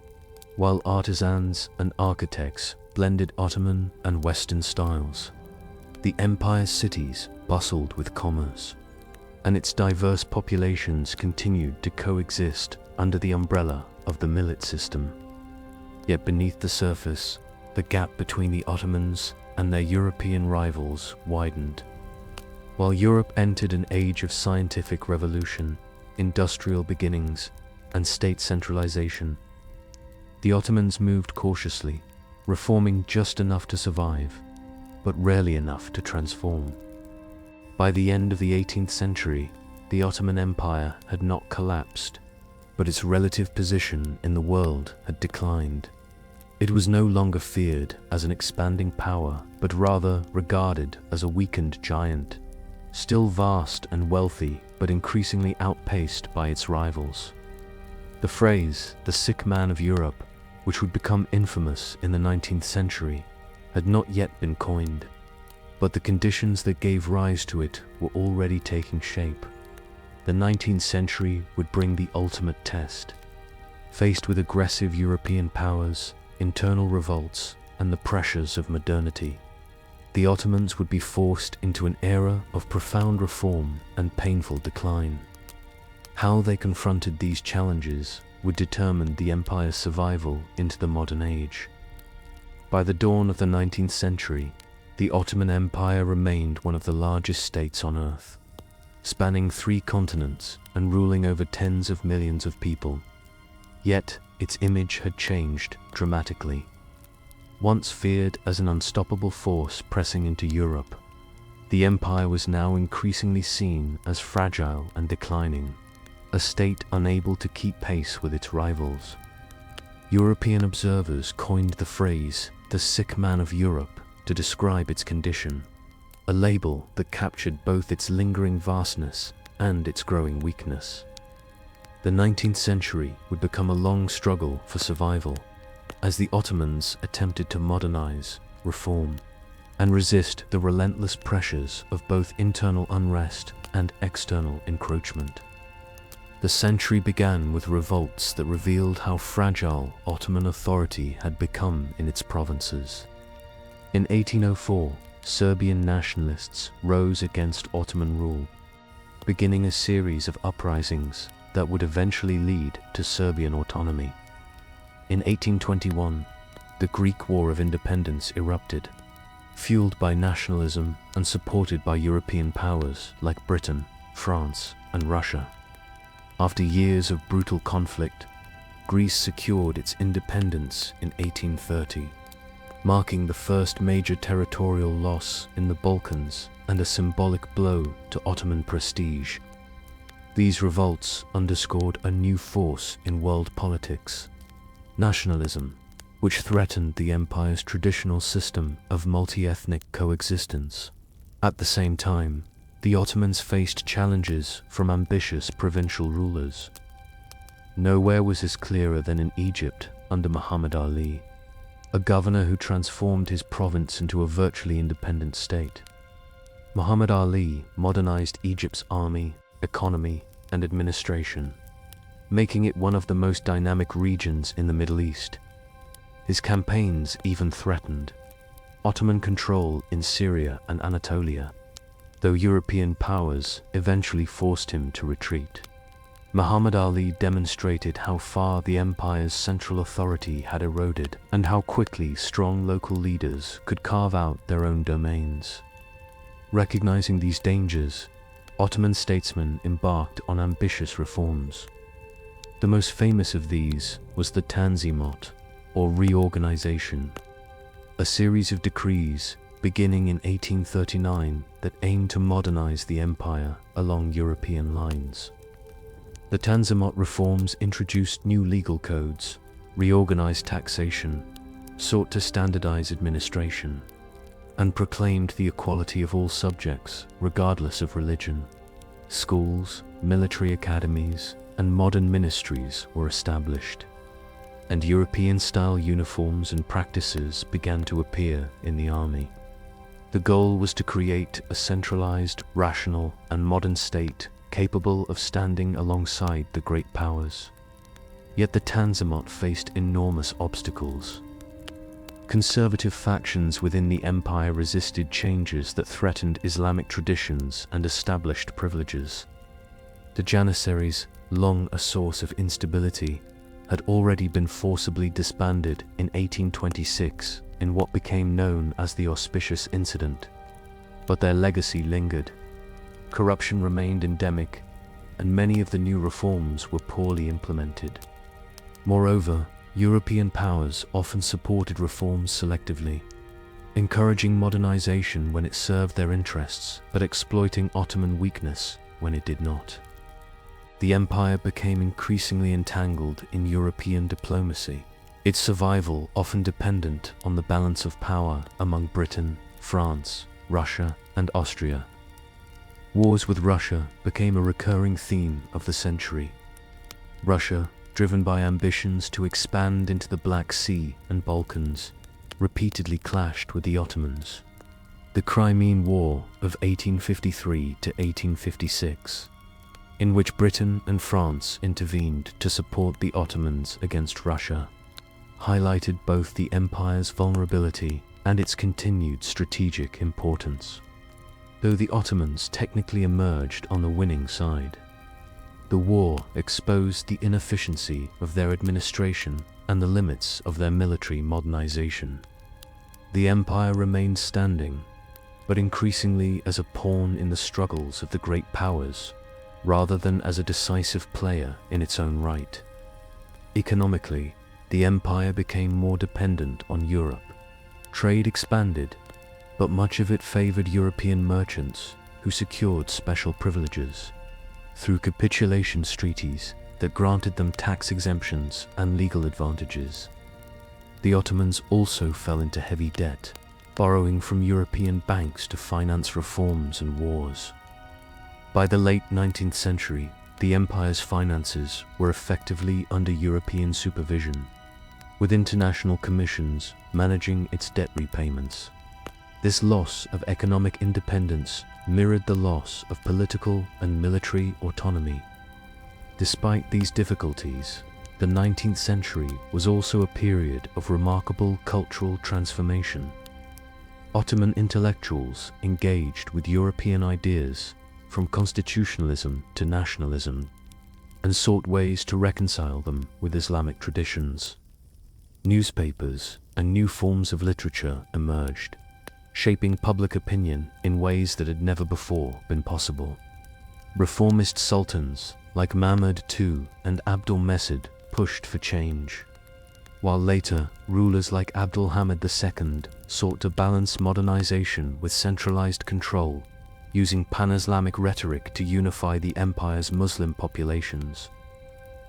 while artisans and architects blended Ottoman and Western styles. The empire's cities bustled with commerce, and its diverse populations continued to coexist under the umbrella of the millet system. Yet beneath the surface, the gap between the Ottomans and their European rivals widened. While Europe entered an age of scientific revolution, industrial beginnings, and state centralization, the Ottomans moved cautiously, reforming just enough to survive, but rarely enough to transform. By the end of the 18th century, the Ottoman Empire had not collapsed, but its relative position in the world had declined. It was no longer feared as an expanding power, but rather regarded as a weakened giant, still vast and wealthy, but increasingly outpaced by its rivals. The phrase, "the sick man of Europe," which would become infamous in the 19th century, had not yet been coined, but the conditions that gave rise to it were already taking shape. The 19th century would bring the ultimate test. Faced with aggressive European powers, internal revolts, and the pressures of modernity, the Ottomans would be forced into an era of profound reform and painful decline. How they confronted these challenges would determine the empire's survival into the modern age. By the dawn of the 19th century, the Ottoman Empire remained one of the largest states on earth, spanning 3 continents and ruling over tens of millions of people. Yet, its image had changed dramatically. Once feared as an unstoppable force pressing into Europe, the empire was now increasingly seen as fragile and declining, a state unable to keep pace with its rivals. European observers coined the phrase, "the sick man of Europe," to describe its condition, a label that captured both its lingering vastness and its growing weakness. The 19th century would become a long struggle for survival, as the Ottomans attempted to modernize, reform, and resist the relentless pressures of both internal unrest and external encroachment. The century began with revolts that revealed how fragile Ottoman authority had become in its provinces. In 1804, Serbian nationalists rose against Ottoman rule, beginning a series of uprisings that would eventually lead to Serbian autonomy. In 1821, the Greek War of Independence erupted, fueled by nationalism and supported by European powers like Britain, France, and Russia. After years of brutal conflict, Greece secured its independence in 1830, marking the first major territorial loss in the Balkans and a symbolic blow to Ottoman prestige. These revolts underscored a new force in world politics: nationalism, which threatened the empire's traditional system of multi-ethnic coexistence. At the same time, the Ottomans faced challenges from ambitious provincial rulers. Nowhere was this clearer than in Egypt under Muhammad Ali, a governor who transformed his province into a virtually independent state. Muhammad Ali modernized Egypt's army, economy, and administration, making it one of the most dynamic regions in the Middle East. His campaigns even threatened Ottoman control in Syria and Anatolia, though European powers eventually forced him to retreat. Muhammad Ali demonstrated how far the empire's central authority had eroded and how quickly strong local leaders could carve out their own domains. Recognizing these dangers, Ottoman statesmen embarked on ambitious reforms. The most famous of these was the Tanzimat, or reorganization, a series of decrees beginning in 1839 that aimed to modernize the empire along European lines. The Tanzimat reforms introduced new legal codes, reorganized taxation, sought to standardize administration, and proclaimed the equality of all subjects, regardless of religion. Schools, military academies, and modern ministries were established, and European-style uniforms and practices began to appear in the army. The goal was to create a centralized, rational, and modern state capable of standing alongside the great powers. Yet the Tanzimat faced enormous obstacles. Conservative factions within the empire resisted changes that threatened Islamic traditions and established privileges. The Janissaries, long a source of instability, had already been forcibly disbanded in 1826 in what became known as the Auspicious Incident. But their legacy lingered. Corruption remained endemic, and many of the new reforms were poorly implemented. Moreover, European powers often supported reforms selectively, encouraging modernization when it served their interests, but exploiting Ottoman weakness when it did not. The empire became increasingly entangled in European diplomacy, its survival often dependent on the balance of power among Britain, France, Russia, and Austria. Wars with Russia became a recurring theme of the century. Russia, driven by ambitions to expand into the Black Sea and Balkans, repeatedly clashed with the Ottomans. The Crimean War of 1853 to 1856, in which Britain and France intervened to support the Ottomans against Russia, highlighted both the empire's vulnerability and its continued strategic importance. Though the Ottomans technically emerged on the winning side, the war exposed the inefficiency of their administration and the limits of their military modernization. The empire remained standing, but increasingly as a pawn in the struggles of the great powers, rather than as a decisive player in its own right. Economically, the empire became more dependent on Europe. Trade expanded, but much of it favored European merchants who secured special privileges through capitulation treaties that granted them tax exemptions and legal advantages. The Ottomans also fell into heavy debt, borrowing from European banks to finance reforms and wars. By the late 19th century, the empire's finances were effectively under European supervision, with international commissions managing its debt repayments. This loss of economic independence mirrored the loss of political and military autonomy. Despite these difficulties, the 19th century was also a period of remarkable cultural transformation. Ottoman intellectuals engaged with European ideas from constitutionalism to nationalism, and sought ways to reconcile them with Islamic traditions. Newspapers and new forms of literature emerged, shaping public opinion in ways that had never before been possible. Reformist sultans like Meh-med II and Abdul-Mehmed pushed for change, while later rulers like Abdul-Hamid II sought to balance modernization with centralized control, using pan-Islamic rhetoric to unify the empire's Muslim populations.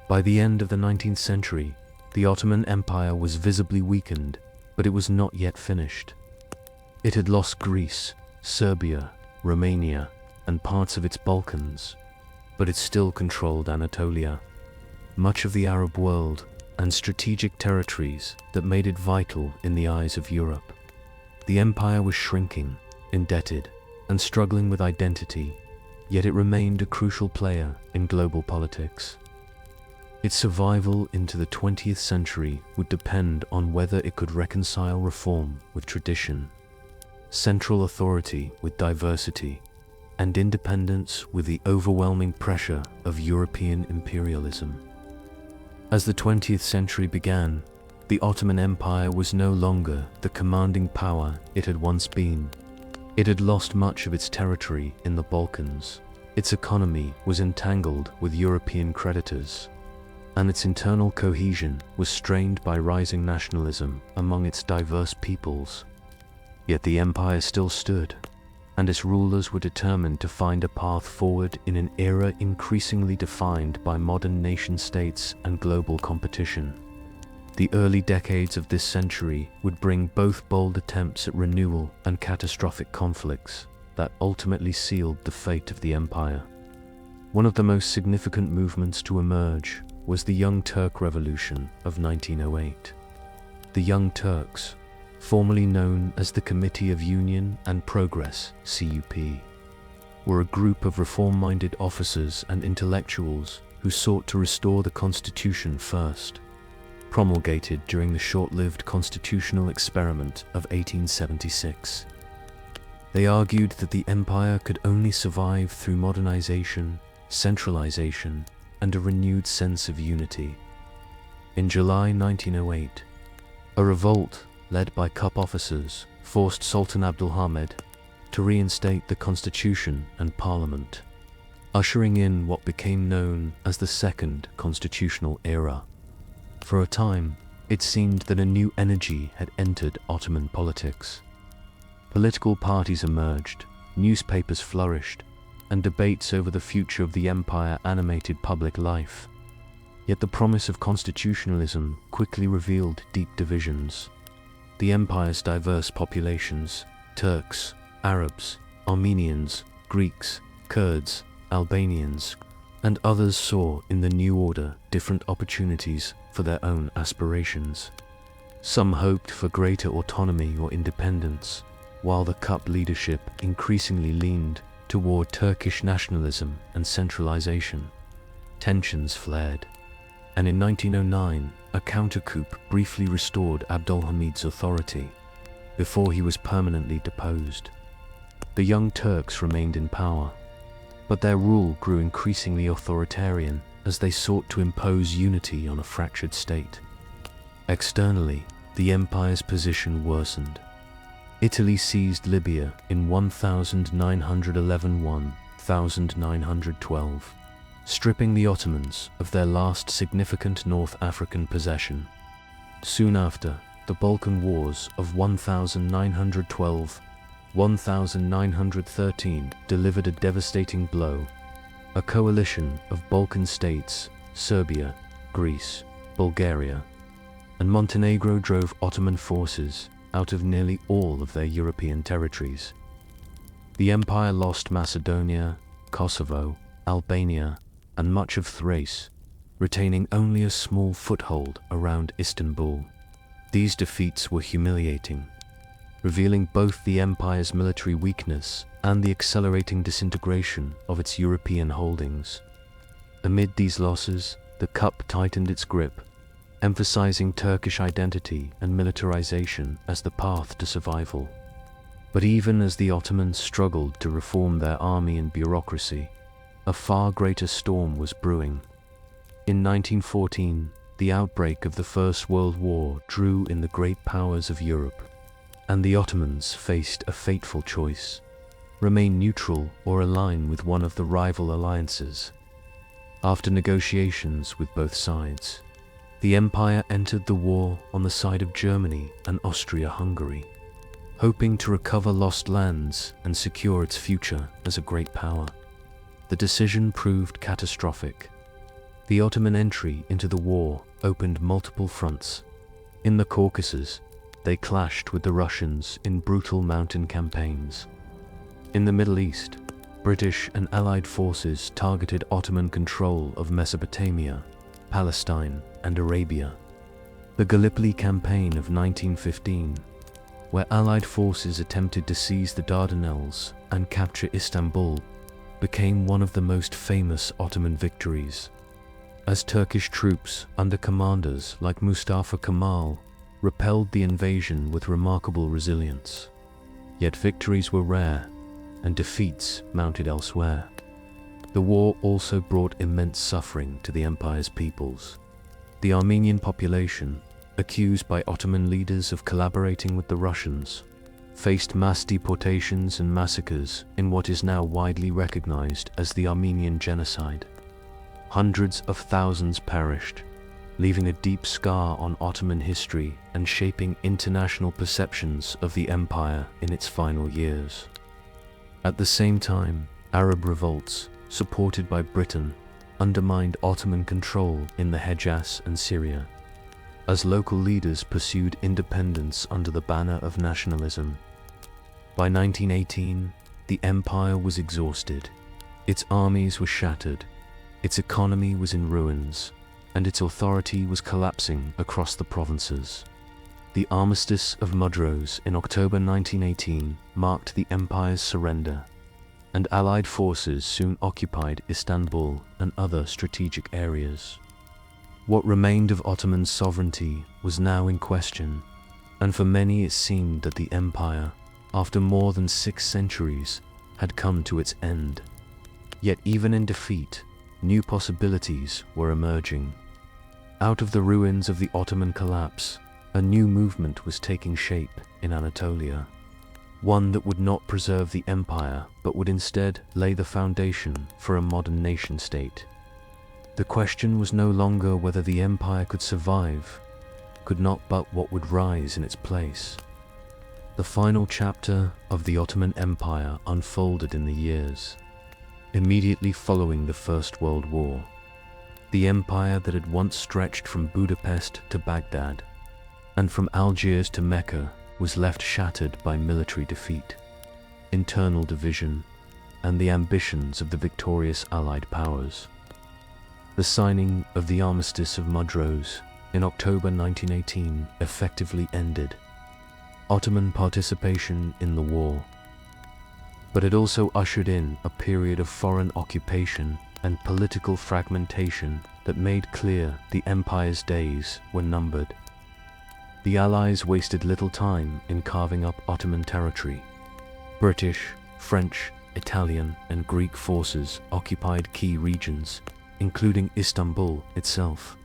By the end of the 19th century, the Ottoman Empire was visibly weakened, but it was not yet finished. It had lost Greece, Serbia, Romania, and parts of its Balkans, but it still controlled Anatolia, much of the Arab world, and strategic territories that made it vital in the eyes of Europe. The empire was shrinking, indebted, and struggling with identity, yet it remained a crucial player in global politics. Its survival into the 20th century would depend on whether it could reconcile reform with tradition central authority with diversity, and independence with the overwhelming pressure of European imperialism. As the 20th century began, the Ottoman Empire was no longer the commanding power it had once been. It had lost much of its territory in the Balkans. Its economy was entangled with European creditors, and its internal cohesion was strained by rising nationalism among its diverse peoples. Yet the empire still stood, and its rulers were determined to find a path forward in an era increasingly defined by modern nation-states and global competition. The early decades of this century would bring both bold attempts at renewal and catastrophic conflicts that ultimately sealed the fate of the empire. One of the most significant movements to emerge was the Young Turk Revolution of 1908. The Young Turks, formerly known as the Committee of Union and Progress (CUP), were a group of reform-minded officers and intellectuals who sought to restore the constitution first, promulgated during the short-lived constitutional experiment of 1876. They argued that the empire could only survive through modernization, centralization, and a renewed sense of unity. In July 1908, a revolt led by CUP officers forced Sultan Abdulhamid to reinstate the constitution and parliament, ushering in what became known as the Second Constitutional Era. For a time, it seemed that a new energy had entered Ottoman politics. Political parties emerged, newspapers flourished, and debates over the future of the empire animated public life. Yet the promise of constitutionalism quickly revealed deep divisions. The empire's diverse populations, Turks, Arabs, Armenians, Greeks, Kurds, Albanians, and others saw in the new order different opportunities for their own aspirations. Some hoped for greater autonomy or independence, while the CUP leadership increasingly leaned toward Turkish nationalism and centralization. Tensions flared, and in 1909, a counter-coup briefly restored Abdulhamid's authority, before he was permanently deposed. The Young Turks remained in power, but their rule grew increasingly authoritarian as they sought to impose unity on a fractured state. Externally, the empire's position worsened. Italy seized Libya in 1911–1912, stripping the Ottomans of their last significant North African possession. Soon after, the Balkan Wars of 1912–1913 delivered a devastating blow. A coalition of Balkan states, Serbia, Greece, Bulgaria, and Montenegro drove Ottoman forces out of nearly all of their European territories. The empire lost Macedonia, Kosovo, Albania, and much of Thrace, retaining only a small foothold around Istanbul. These defeats were humiliating, revealing both the empire's military weakness and the accelerating disintegration of its European holdings. Amid these losses, the CUP tightened its grip, emphasizing Turkish identity and militarization as the path to survival. But even as the Ottomans struggled to reform their army and bureaucracy, a far greater storm was brewing. In 1914, the outbreak of the First World War drew in the great powers of Europe, and the Ottomans faced a fateful choice: remain neutral or align with one of the rival alliances. After negotiations with both sides, the empire entered the war on the side of Germany and Austria-Hungary, hoping to recover lost lands and secure its future as a great power. The decision proved catastrophic. The Ottoman entry into the war opened multiple fronts. In the Caucasus, they clashed with the Russians in brutal mountain campaigns. In the Middle East, British and Allied forces targeted Ottoman control of Mesopotamia, Palestine, and Arabia. The Gallipoli campaign of 1915, where Allied forces attempted to seize the Dardanelles and capture Istanbul, became one of the most famous Ottoman victories, as Turkish troops under commanders like Mustafa Kemal repelled the invasion with remarkable resilience. Yet victories were rare, and defeats mounted elsewhere. The war also brought immense suffering to the empire's peoples. The Armenian population, accused by Ottoman leaders of collaborating with the Russians, faced mass deportations and massacres in what is now widely recognized as the Armenian Genocide. Hundreds of thousands perished, leaving a deep scar on Ottoman history and shaping international perceptions of the empire in its final years. At the same time, Arab revolts, supported by Britain, undermined Ottoman control in the Hejaz and Syria, as local leaders pursued independence under the banner of nationalism. By 1918, the empire was exhausted. Its armies were shattered, its economy was in ruins, and its authority was collapsing across the provinces. The Armistice of Mudros in October 1918 marked the empire's surrender, and Allied forces soon occupied Istanbul and other strategic areas. What remained of Ottoman sovereignty was now in question, and for many it seemed that the empire, after more than 6 centuries, had come to its end. Yet even in defeat, new possibilities were emerging. Out of the ruins of the Ottoman collapse, a new movement was taking shape in Anatolia. One that would not preserve the empire, but would instead lay the foundation for a modern nation-state. The question was no longer whether the empire could survive, could not, but what would rise in its place. The final chapter of the Ottoman Empire unfolded in the years immediately following the First World War. The empire that had once stretched from Budapest to Baghdad, and from Algiers to Mecca, was left shattered by military defeat, internal division, and the ambitions of the victorious Allied powers. The signing of the Armistice of Mudros in October 1918 effectively ended Ottoman participation in the war, but it also ushered in a period of foreign occupation and political fragmentation that made clear the empire's days were numbered. The Allies wasted little time in carving up Ottoman territory. British, French, Italian, and Greek forces occupied key regions, including Istanbul itself.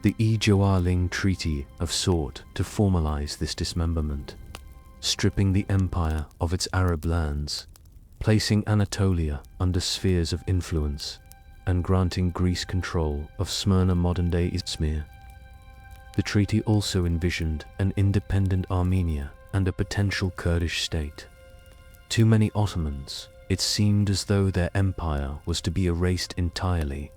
The Ejoarling Treaty sought to formalize this dismemberment, stripping the empire of its Arab lands, placing Anatolia under spheres of influence, and granting Greece control of Smyrna, modern-day Izmir. The treaty also envisioned an independent Armenia and a potential Kurdish state. To many Ottomans, it seemed as though their empire was to be erased entirely,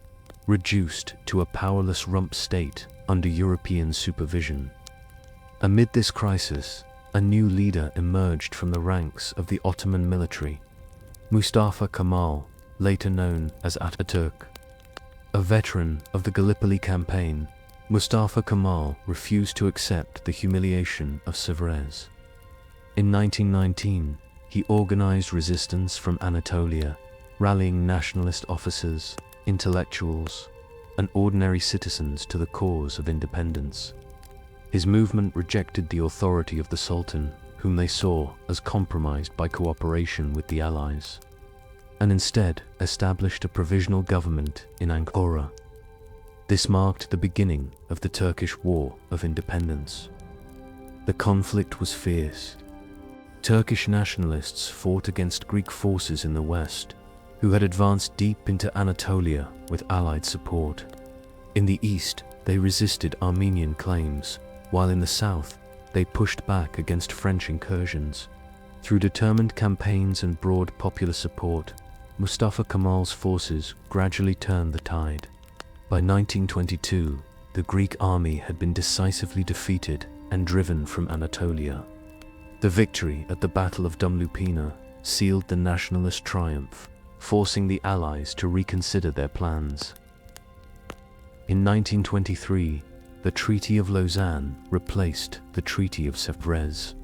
reduced to a powerless rump state under European supervision. Amid this crisis, a new leader emerged from the ranks of the Ottoman military, Mustafa Kemal, later known as Ataturk. A veteran of the Gallipoli campaign, Mustafa Kemal refused to accept the humiliation of Sevres. In 1919, he organized resistance from Anatolia, rallying nationalist officers, intellectuals, and ordinary citizens to the cause of independence. His movement rejected the authority of the Sultan, whom they saw as compromised by cooperation with the Allies, and instead established a provisional government in Ankara. This marked the beginning of the Turkish War of Independence. The conflict was fierce. Turkish nationalists fought against Greek forces in the west, who had advanced deep into Anatolia with Allied support. In the east, they resisted Armenian claims, while in the south, they pushed back against French incursions. Through determined campaigns and broad popular support, Mustafa Kemal's forces gradually turned the tide. By 1922, the Greek army had been decisively defeated and driven from Anatolia. The victory at the Battle of Dumlupina sealed the nationalist triumph, forcing the Allies to reconsider their plans. In 1923, the Treaty of Lausanne replaced the Treaty of Sevres,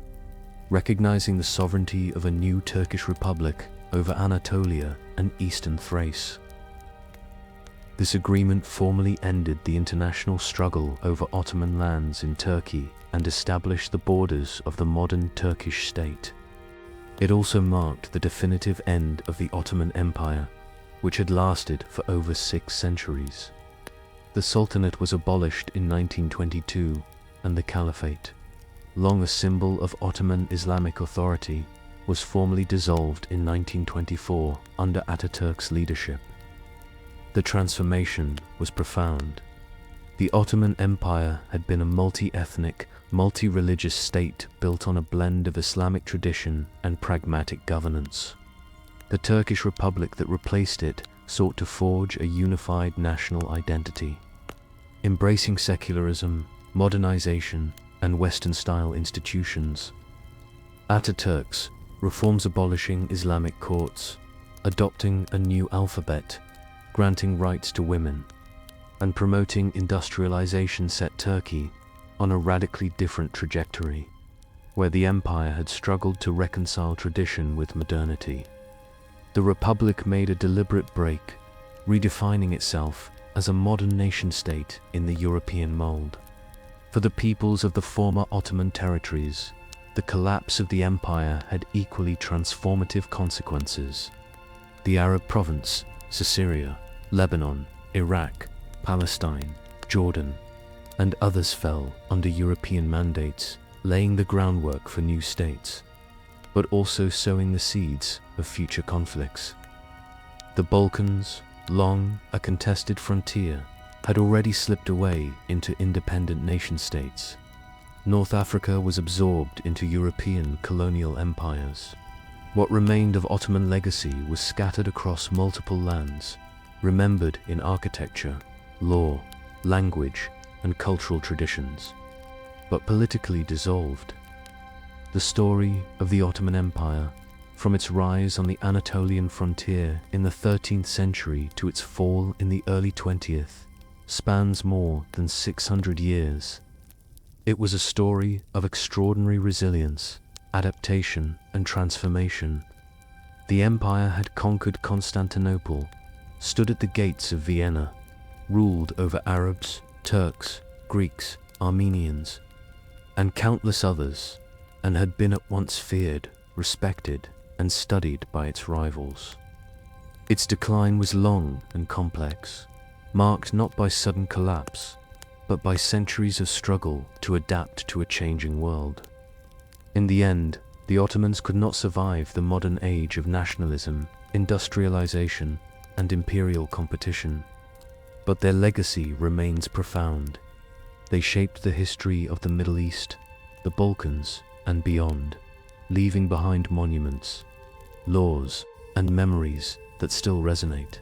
recognizing the sovereignty of a new Turkish republic over Anatolia and eastern Thrace. This agreement formally ended the international struggle over Ottoman lands in Turkey and established the borders of the modern Turkish state. It also marked the definitive end of the Ottoman Empire, which had lasted for over 6 centuries. The Sultanate was abolished in 1922, and the Caliphate, long a symbol of Ottoman Islamic authority, was formally dissolved in 1924 under Ataturk's leadership. The transformation was profound. The Ottoman Empire had been a multi-ethnic, multi-religious state built on a blend of Islamic tradition and pragmatic governance. The Turkish Republic that replaced it sought to forge a unified national identity, embracing secularism, modernization, and Western-style institutions. Ataturk's reforms abolishing Islamic courts, adopting a new alphabet, granting rights to women, and promoting industrialization set Turkey on a radically different trajectory, where the empire had struggled to reconcile tradition with modernity. The Republic made a deliberate break, redefining itself as a modern nation-state in the European mold. For the peoples of the former Ottoman territories, the collapse of the empire had equally transformative consequences. The Arab province, Syria, Lebanon, Iraq, Palestine, Jordan, and others fell under European mandates, laying the groundwork for new states, but also sowing the seeds of future conflicts. The Balkans, long a contested frontier, had already slipped away into independent nation-states. North Africa was absorbed into European colonial empires. What remained of Ottoman legacy was scattered across multiple lands, remembered in architecture, law, language, and cultural traditions, but politically dissolved. The story of the Ottoman Empire, from its rise on the Anatolian frontier in the 13th century to its fall in the early 20th, spans more than 600 years. It was a story of extraordinary resilience, adaptation, and transformation. The empire had conquered Constantinople, stood at the gates of Vienna, ruled over Arabs, Turks, Greeks, Armenians, and countless others, and had been at once feared, respected, and studied by its rivals. Its decline was long and complex, marked not by sudden collapse, but by centuries of struggle to adapt to a changing world. In the end, the Ottomans could not survive the modern age of nationalism, industrialization, and imperial competition. But their legacy remains profound. They shaped the history of the Middle East, the Balkans, and beyond, leaving behind monuments, laws, and memories that still resonate.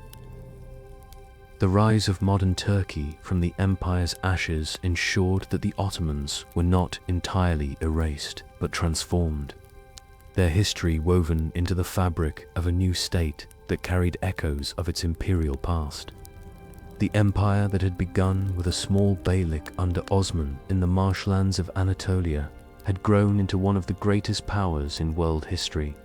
The rise of modern Turkey from the empire's ashes ensured that the Ottomans were not entirely erased, but transformed. Their history woven into the fabric of a new state that carried echoes of its imperial past. The empire that had begun with a small beylik under Osman in the marshlands of Anatolia had grown into one of the greatest powers in world history.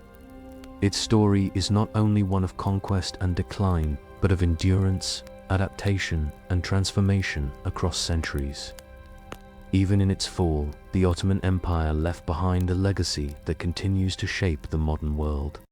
Its story is not only one of conquest and decline, but of endurance, adaptation, and transformation across centuries. Even in its fall, the Ottoman Empire left behind a legacy that continues to shape the modern world.